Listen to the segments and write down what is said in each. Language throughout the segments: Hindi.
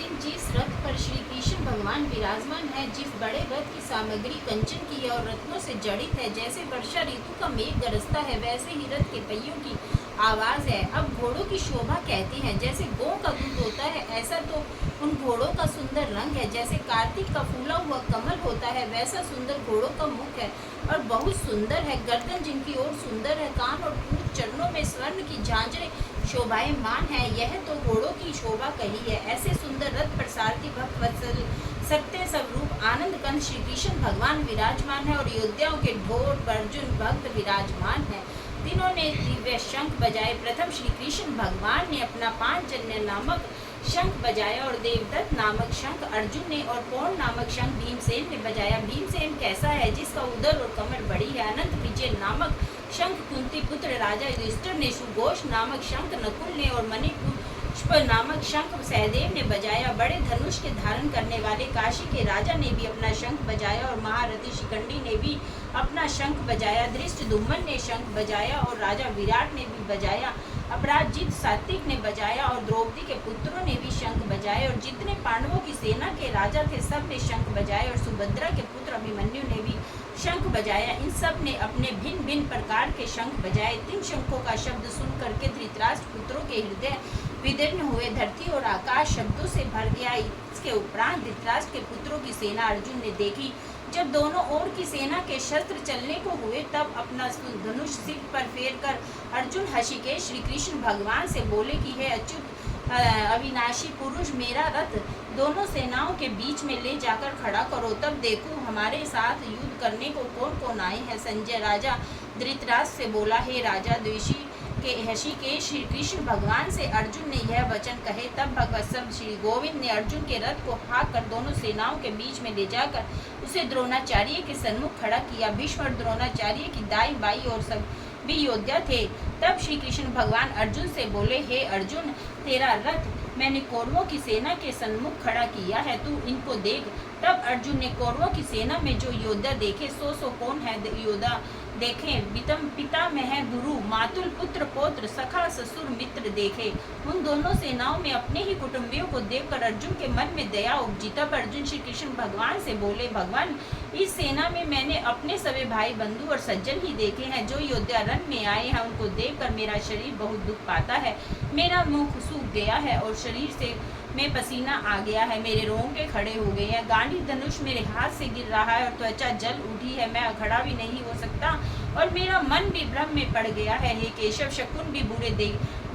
गोविंद जिस रथ पर श्री कृष्ण भगवान विराजमान है, जिस बड़े रथ की सामग्री कंचन की है और रत्नों से जड़ित है, जैसे वर्षा ऋतु का मेघ गरजता है, वैसे ही रथ के पहियों की आवाज है। अब घोड़ों की शोभा कहती है, जैसे गौ का दूध होता है, ऐसा तो उन घोड़ों का सुंदर रंग है। जैसे कार्तिक का फूला हुआ कमल होता है, वैसा सुंदर घोड़ों का मुख है और बहुत सुंदर है। गर्दन जिनकी ओर सुंदर है, कान और पूंछ चरणों में स्वर्ण की झांझरें शोभायमान है। यह तो घोड़ों की शोभा कही है। ऐसे सुंदर रथ पर सारथी भक्त वत्सल सत्य स्वरूप आनंद कंद श्री कृष्ण भगवान विराजमान है और योद्धाओं के ढोल पर अर्जुन भक्त विराजमान है। तीनों ने दिव्य शंख बजाए। प्रथम श्री कृष्ण भगवान ने अपना पांचजन्य नामक शंख बजाया और देवदत्त नामक शंख अर्जुन ने और पौंड नामक शंख भीमसेन ने बजाया। भीमसेन कैसा है, जिसका उदर और कमर बड़ी है। अनंत विजय नामक शंख कुंती पुत्र राजा युधिष्ठिर ने, सुघोष नामक शंख नकुल ने और मणिपुष्प नामक शंख सहदेव ने बजाया। बड़े धनुष के धारण करने वाले काशी के राजा ने भी अपना शंख बजाया और महारथी शिखंडी ने भी अपना शंख बजाया। धृष्टद्युम्न ने शंख बजाया और राजा विराट ने भी बजाया। अपराजित सात्विक ने बजाया और द्रौपदी के पुत्रों ने भी शंख बजाए और जितने पांडवों की सेना के राजा थे सब ने शंख बजाए और सुभद्रा के पुत्र अभिमन्यु ने भी शंख बजाया। इन सब ने अपने भिन्न भिन्न प्रकार के शंख बजाए। तीन शंखों का शब्द सुन करके धृतराष्ट्र पुत्रों के हृदय विदीर्ण हुए। धरती और आकाश शब्दों से भर गया। इसके उपरांत धृतराष्ट्र के पुत्रों की सेना अर्जुन ने देखी। जब दोनों ओर की सेना के शस्त्र चलने को हुए, तब अपना धनुष सिर पर फेर कर अर्जुन हंसी श्री कृष्ण भगवान से बोले कि हे अच्युत अविनाशी पुरुष, मेरा रथ दोनों सेनाओं के बीच में ले जाकर खड़ा करो, तब देखो हमारे साथ युद्ध करने को कौन कौन आए हैं। संजय राजा धृतराष्ट्र से बोला, हे राजा द्वेषी के हृषिकेश श्री कृष्ण भगवान से अर्जुन ने यह वचन कहे। तब भगवत श्री गोविंद ने अर्जुन के रथ को हाँक कर दोनों सेनाओं के बीच में ले जाकर उसे द्रोणाचार्य के सन्मुख खड़ा किया। भीष्म और द्रोणाचार्य की दाई बाई और सब भी योद्धा थे। तब श्री कृष्ण भगवान अर्जुन से बोले, हे अर्जुन, तेरा रथ मैंने कौरवों की सेना के सन्मुख खड़ा किया है, तू इनको देख। तब अर्जुन ने कौरवों की सेना में जो योद्धा देखे, सौ कौन है योद्धा देखें। पिता में है गुरु, मातुल पुत्र पौत्र सखा ससुर मित्र देखे। उन दोनों सेनाओं में अपने ही कुटुंबियों को देखकर अर्जुन के मन में दया उपजी। तब अर्जुन श्री कृष्ण भगवान से बोले, भगवान, इस सेना में मैंने अपने सभी भाई बंधु और सज्जन ही देखे हैं। जो योद्धा रण में आए हैं उनको देखकर मेरा शरीर बहुत दुख पाता है। मेरा मुख सूख गया है और शरीर से में पसीना आ गया है। मेरे रोंगटे खड़े हो गए हैं। गांडी धनुष मेरे हाथ से गिर रहा है और त्वचा जल उठी है। मैं खड़ा भी नहीं हो सकता और मेरा मन भी भ्रम में पड़ गया है। हे केशव, शकुन भी बुरे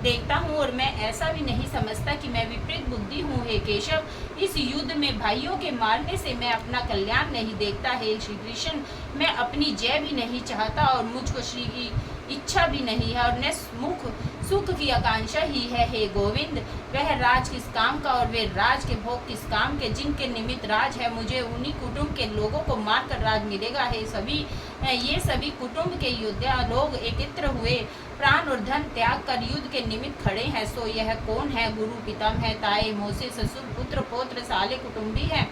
देखता हूँ और मैं ऐसा भी नहीं समझता कि मैं विपरीत बुद्धि हूँ। हे केशव, इस युद्ध में भाइयों के मारने से मैं अपना कल्याण नहीं देखता। हे श्री कृष्ण, मैं अपनी जय भी नहीं चाहता और मुझको श्री की इच्छा भी नहीं है और न मुख सुख की आकांक्षा ही है। हे गोविंद, वह राज किस काम का और वे राज के भोग किस काम के, जिनके निमित्त राज है। मुझे उन्हीं कुटुंब के लोगों को मारकर राज मिलेगा। हे सभी ये सभी कुटुंब के योद्धा लोग एकत्र हुए, प्राण और धन त्याग कर युद्ध के निमित्त खड़े हैं। सो यह कौन है? गुरु, पितामह है, ताए, मौसे, ससुर, पुत्र, पौत्र, साले कुटुंबी है।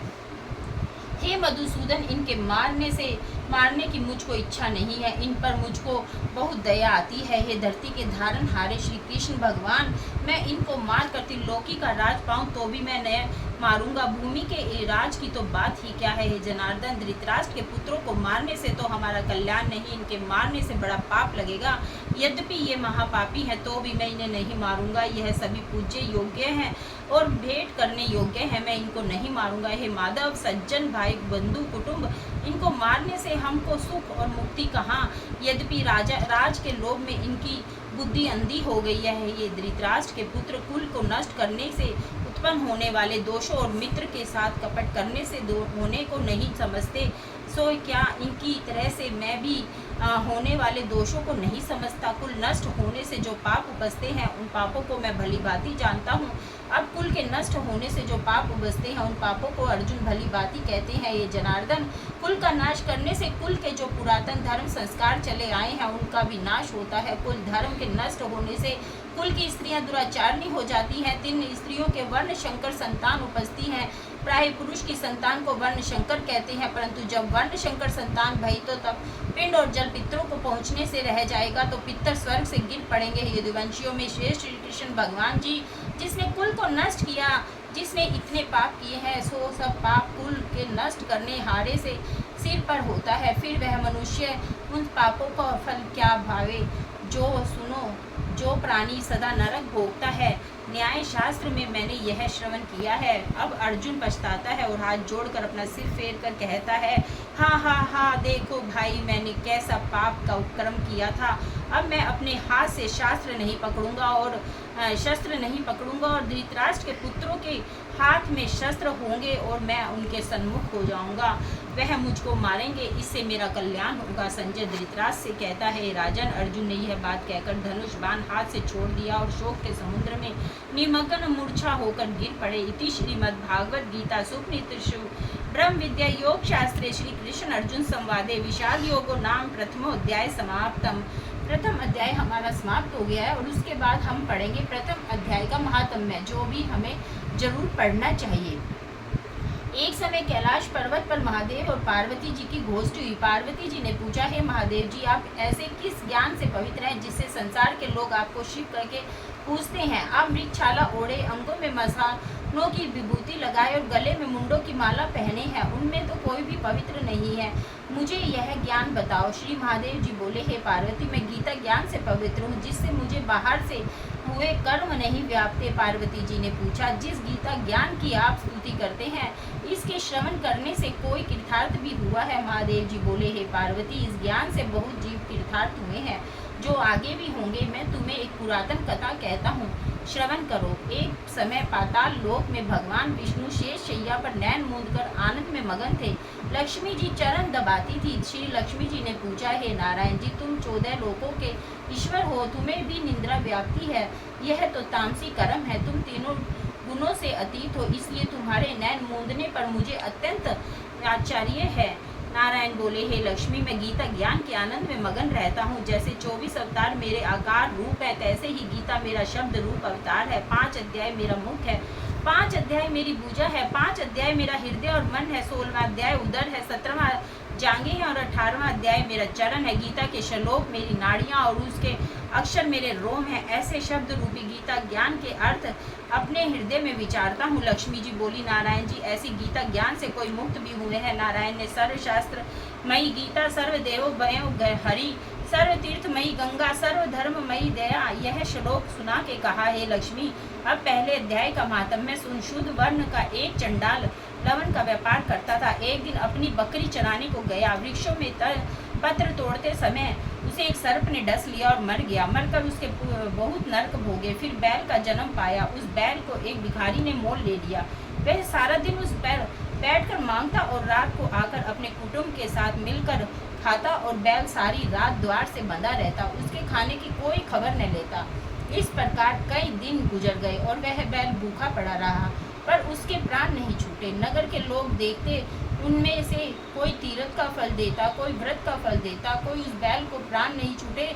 हे मधुसूदन, इनके मारने की मुझको इच्छा नहीं है। इन पर मुझको बहुत दया आती है। हे धरती के धारण हारे श्री कृष्ण भगवान, मैं इनको मार कर त्रिलोकी का राज पाऊं तो भी मैं नया मारूंगा। भूमि के राज की तो बात ही क्या है। हे जनार्दन, धृतराष्ट्र के पुत्रों को मारने से तो हमारा कल्याण नहीं, इनके मारने से बड़ा पाप लगेगा। यद्यपि ये महापापी हैं तो भी मैं इन्हें नहीं मारूंगा। यह सभी पूज्य योग्य हैं और भेंट करने योग्य है, मैं इनको नहीं मारूंगा। हे माधव, सज्जन भाई बंधु कुटुंब, इनको मारने से हमको सुख और मुक्ति कहाँ। यद्यपि राज के लोभ में इनकी बुद्धि अंधी हो गई है। ये धृतराष्ट्र के पुत्र कुल को नष्ट करने से उत्पन्न होने वाले दोषों और मित्र के साथ कपट करने से होने को नहीं समझते। सो क्या इनकी तरह से मैं भी होने वाले दोषों को नहीं समझता। कुल नष्ट होने से जो पाप उपजते हैं उन पापों को मैं भली भांति जानता हूँ। अब कुल के नष्ट होने से जो पाप उपजते हैं उन पापों को अर्जुन भली भांति कहते हैं। ये जनार्दन, कुल का नाश करने से कुल के जो पुरातन धर्म संस्कार चले आए हैं उनका भी नाश होता है। कुल धर्म के नष्ट होने से कुल की स्त्रियां दुराचारणी हो जाती हैं। 3 स्त्रियों के वर्ण शंकर संतान उपजती हैं। प्राय पुरुष की संतान को वर्ण शंकर कहते हैं, परंतु जब वर्ण शंकर संतान भई तो तब पिंड और जल पितरों को पहुँचने से रह जाएगा तो पितर स्वर्ग से गिर पड़ेंगे। यदुवंशियों में श्रेष्ठ श्री कृष्ण भगवान जी, जिसने कुल को नष्ट किया, जिसने उसने इतने पाप किए हैं, सो सब पाप कुल के नष्ट करने हारे से सिर पर होता है। फिर वह मनुष्य उन पापों का फल क्या भावे जो प्राणी सदा नरक भोगता है। न्याय शास्त्र में मैंने यह श्रवण किया है। अब अर्जुन पछताता है और हाथ जोड़कर अपना सिर फेर कर कहता है, हाँ हाँ हाँ, देखो भाई, मैंने कैसा पाप का उपक्रम किया था। अब मैं अपने हाथ से शस्त्र नहीं पकड़ूंगा और धृतराष्ट्र के पुत्रों के हाथ में शस्त्र होंगे और मैं उनके सन्मुख हो जाऊंगा। वह मुझको मारेंगे, इससे मेरा कल्याण होगा। संजय धृतराष्ट्र से कहता है, राजन, अर्जुन ने यह बात कहकर धनुष बाण हाथ से छोड़ दिया और शोक के समुद्र में निमग्न मूर्छा होकर गिर पड़े। इति श्रीमद्भागवत गीता उपनिषदु ब्रह्म विद्या योग शास्त्रे श्री कृष्ण अर्जुन संवादे विषाद योगो नाम प्रथमोध्याय समाप्तम। प्रथम अध्याय हमारा समाप्त हो गया है और उसके बाद हम पढ़ेंगे प्रथम अध्याय का महात्म्य, जो भी हमें जरूर पढ़ना चाहिए। एक समय कैलाश पर्वत पर महादेव और पार्वती जी की गोष्ठी हुई। पार्वती जी ने पूछा, हे महादेव जी, आप ऐसे किस ज्ञान से पवित्र हैं जिससे संसार के लोग आपको शिव करके पूछते हैं? आप मृगछाला ओढ़े, अंगों में मसानों की विभूति लगाए और गले में मुंडों की माला पहने हैं, उनमें तो कोई भी पवित्र नहीं है। मुझे यह ज्ञान बताओ। श्री महादेव जी बोले, हे पार्वती, मैं गीता ज्ञान से पवित्र हूँ, जिससे मुझे बाहर से हुए कर्म नहीं व्यापते। पार्वती जी ने पूछा, जिस गीता ज्ञान की आप स्तुति करते हैं, इसके श्रवण करने से कोई तीर्थार्थ भी हुआ है? महादेव जी बोले, हे पार्वती, इस ज्ञान से बहुत जीव तीर्थार्थ हुए हैं, जो आगे भी होंगे। मैं तुम्हें एक पुरातन कथा कहता हूँ, श्रवण करो। एक समय पाताल लोक में भगवान विष्णु शेष शैया पर नैन मूंदकर आनंद में मगन थे। लक्ष्मी जी चरण दबाती थी। श्री लक्ष्मी जी ने पूछा, हे नारायण जी, तुम 14 लोकों के ईश्वर हो, तुम्हें भी निंद्रा व्याप्ति है। यह तो तामसी कर्म है, तुम तीनों गुणों से अतीत हो, इसलिए तुम्हारे नैन मूंदने पर मुझे अत्यंत आश्चर्य है। नारायण बोले, हे लक्ष्मी, मैं गीता ज्ञान के आनंद में मगन रहता हूँ। जैसे 24 अवतार मेरे आकार रूप है, तैसे ही गीता मेरा शब्द रूप अवतार है। 5 अध्याय मेरा मुख है, 5 अध्याय मेरी भुजा है, 5 अध्याय मेरा हृदय और मन है, 16वां अध्याय उदर है, 17वां जांघें हैं और 18वां अध्याय मेरा चरण है। गीता के श्लोक मेरी नाड़ियाँ और उसके अक्षर मेरे रोम हैं। ऐसे शब्द रूपी गीता ज्ञान के अर्थ अपने हृदय में विचारता हूँ। लक्ष्मी जी बोली, नारायण जी, ऐसी गीता ज्ञान से कोई मुक्त भी हुए हैं? नारायण ने, सर्वशास्त्र मई गीता, सर्वदेव भय हरि, सर्व तीर्थमयी गंगा, सर्व धर्ममयी दया, यह श्लोक सुना के कहा, हे लक्ष्मी, अब पहले अध्याय का महात्म्य सुन। शुद्ध वर्ण का एक चंडाल लवन का व्यापार करता था। एक दिन अपनी बकरी चराने को गया। वृक्षों में पत्र तोड़ते समय उसे एक सर्प ने डस लिया और मर गया। मरकर उसके बहुत नरक भोगे। फिर बैल का जन्म पाया। उस बैल को एक भिखारी ने मोल ले लिया। वह सारा दिन उस बैल बैठकर मांगता और रात को आकर अपने कुटुंब के साथ मिलकर खाता और बैल सारी रात द्वार से बंधा रहता, उसके खाने की कोई खबर न लेता। इस प्रकार कई दिन गुजर गए और वह बैल भूखा पड़ा रहा, पर उसके प्राण नहीं छूटे। नगर के लोग देखते, उनमें से कोई तीर्थ का फल देता, कोई व्रत का फल देता, कोई उस बैल को प्राण नहीं छूटे।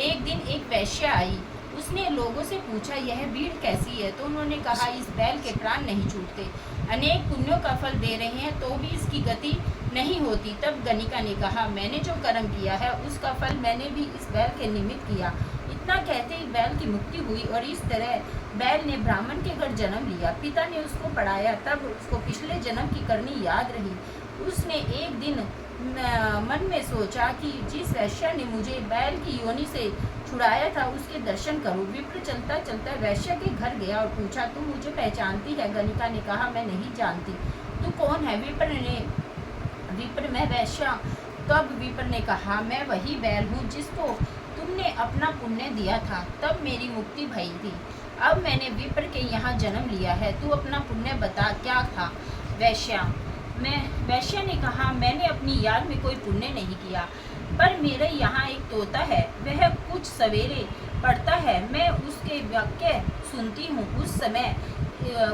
एक दिन एक वैश्या आई। उसने लोगों से पूछा, यह भीड़ कैसी है? तो उन्होंने कहा, इस बैल के प्राण नहीं छूटते, अनेक पुण्यों का फल दे रहे हैं तो भी इसकी गति नहीं होती। तब गणिका ने कहा, मैंने जो कर्म किया है उसका फल मैंने भी इस बैल के निमित्त किया। इतना कहते ही बैल की मुक्ति हुई और इस तरह बैल ने ब्राह्मण के घर जन्म लिया। पिता ने उसको पढ़ाया, तब उसको पिछले जन्म की करनी याद रही। उसने एक दिन मन में सोचा कि जिस वैश्या ने मुझे बैल की योनि से छुड़ाया था उसके दर्शन करूं। विप्र चलता चलता वैश्या के घर गया और पूछा, तुम मुझे पहचानती है? गणिका ने कहा, मैं नहीं जानती। तू कौन है? विप्र मैं वैश्या। तब विप्र ने कहा, मैं वही बैल हूँ जिसको तुमने अपना पुण्य दिया था, तब मेरी मुक्ति भई थी। अब मैंने विप्र के यहाँ जन्म लिया है, तू अपना पुण्य बता, क्या था? वैश्या ने कहा, मैंने अपनी याद में कोई पुण्य नहीं किया, पर मेरे यहाँ एक तोता है, वह कुछ सवेरे पढ़ता है, मैं उसके वाक्य सुनती हूँ। उस समय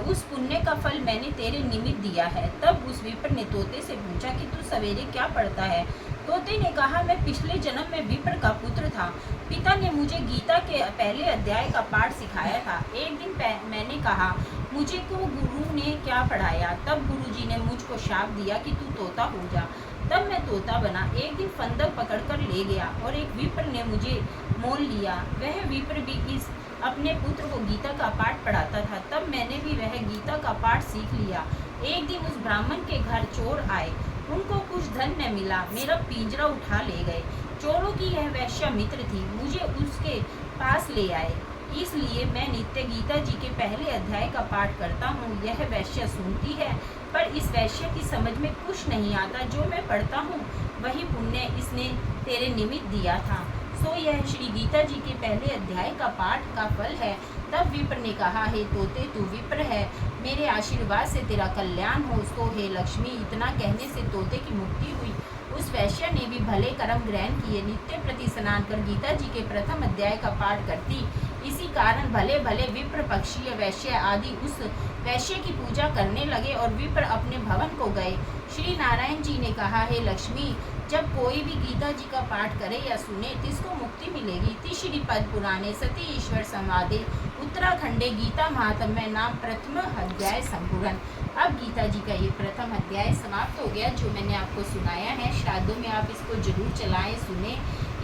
उस पुण्य का फल मैंने तेरे निमित्त दिया है। तब उस विप्र ने तोते से पूछा कि तू सवेरे क्या पढ़ता है? तोते ने कहा, मैं पिछले जन्म में विप्र का पुत्र था। पिता ने मुझे गीता के पहले अध्याय का पाठ सिखाया था। एक दिन मैंने कहा, मुझे को गुरु ने क्या पढ़ाया? तब गुरुजी ने मुझको शाप दिया कि तू तोता हो जा। तब मैं तोता बना। एक दिन फंदक पकड़कर ले गया और एक विप्र ने मुझे मोल लिया। वह विप्र भी इस अपने पुत्र को गीता का पाठ पढ़ाता था। तब मैंने भी वह गीता का पाठ सीख लिया। एक दिन उस ब्राह्मण के घर चोर आए। उनको कुछ धन न मिला, मेरा पिंजरा उठा ले गए। चोरों की यह वैश्या मित्र थी, मुझे उसके पास ले आए। इसलिए मैं नित्य गीता जी के पहले अध्याय का पाठ करता हूँ। यह वैश्या सुनती है, पर इस वैश्या की समझ में कुछ नहीं आता। जो मैं पढ़ता हूँ वही पुण्य इसने तेरे निमित्त दिया था। सो यह श्री गीता जी के पहले अध्याय का पाठ का फल है। तब विप्र ने कहा, हे तोते, तू विप्र है, मेरे आशीर्वाद से तेरा कल्याण हो। सो हे लक्ष्मी, इतना कहने से तोते की मुक्ति हुई। उस वैश्या ने भी भले कर्म ग्रहण किए, नित्य प्रति स्नान कर गीता जी के प्रथम अध्याय का पाठ करती। इसी कारण भले भले विप्र, पक्षी, वैश्य आदि उस वैश्य की पूजा करने लगे और विप्र अपने भवन को गए। श्री नारायण जी ने कहा, हे लक्ष्मी, जब कोई भी गीता जी का पाठ करे या सुने तिसको मुक्ति मिलेगी। तीसरी पद पुराणे सती ईश्वर संवादे उत्तराखंडे गीता महात्म्य नाम प्रथम अध्याय संपूर्ण। अब गीता जी का ये प्रथम अध्याय समाप्त हो गया, जो मैंने आपको सुनाया है। श्राद्धों में आप इसको जरूर चलाएं, सुने।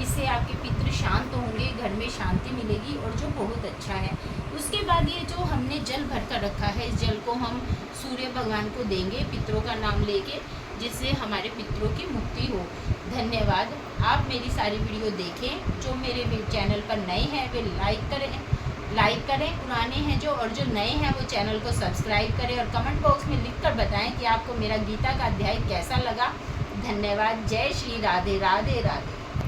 इससे आपके पितृ शांत होंगे, घर में शांति मिलेगी, और जो बहुत अच्छा है। उसके बाद ये जो हमने जल भर कर रखा है, इस जल को हम सूर्य भगवान को देंगे, पितरों का नाम लेके, जिससे हमारे पितरों की मुक्ति हो। धन्यवाद। आप मेरी सारी वीडियो देखें। जो मेरे चैनल पर नए हैं वे लाइक करें, पुराने हैं जो, और जो नए हैं वो चैनल को सब्सक्राइब करें, और कमेंट बॉक्स में लिखकर बताएं कि आपको मेरा गीता का अध्याय कैसा लगा। धन्यवाद। जय श्री राधे राधे राधे।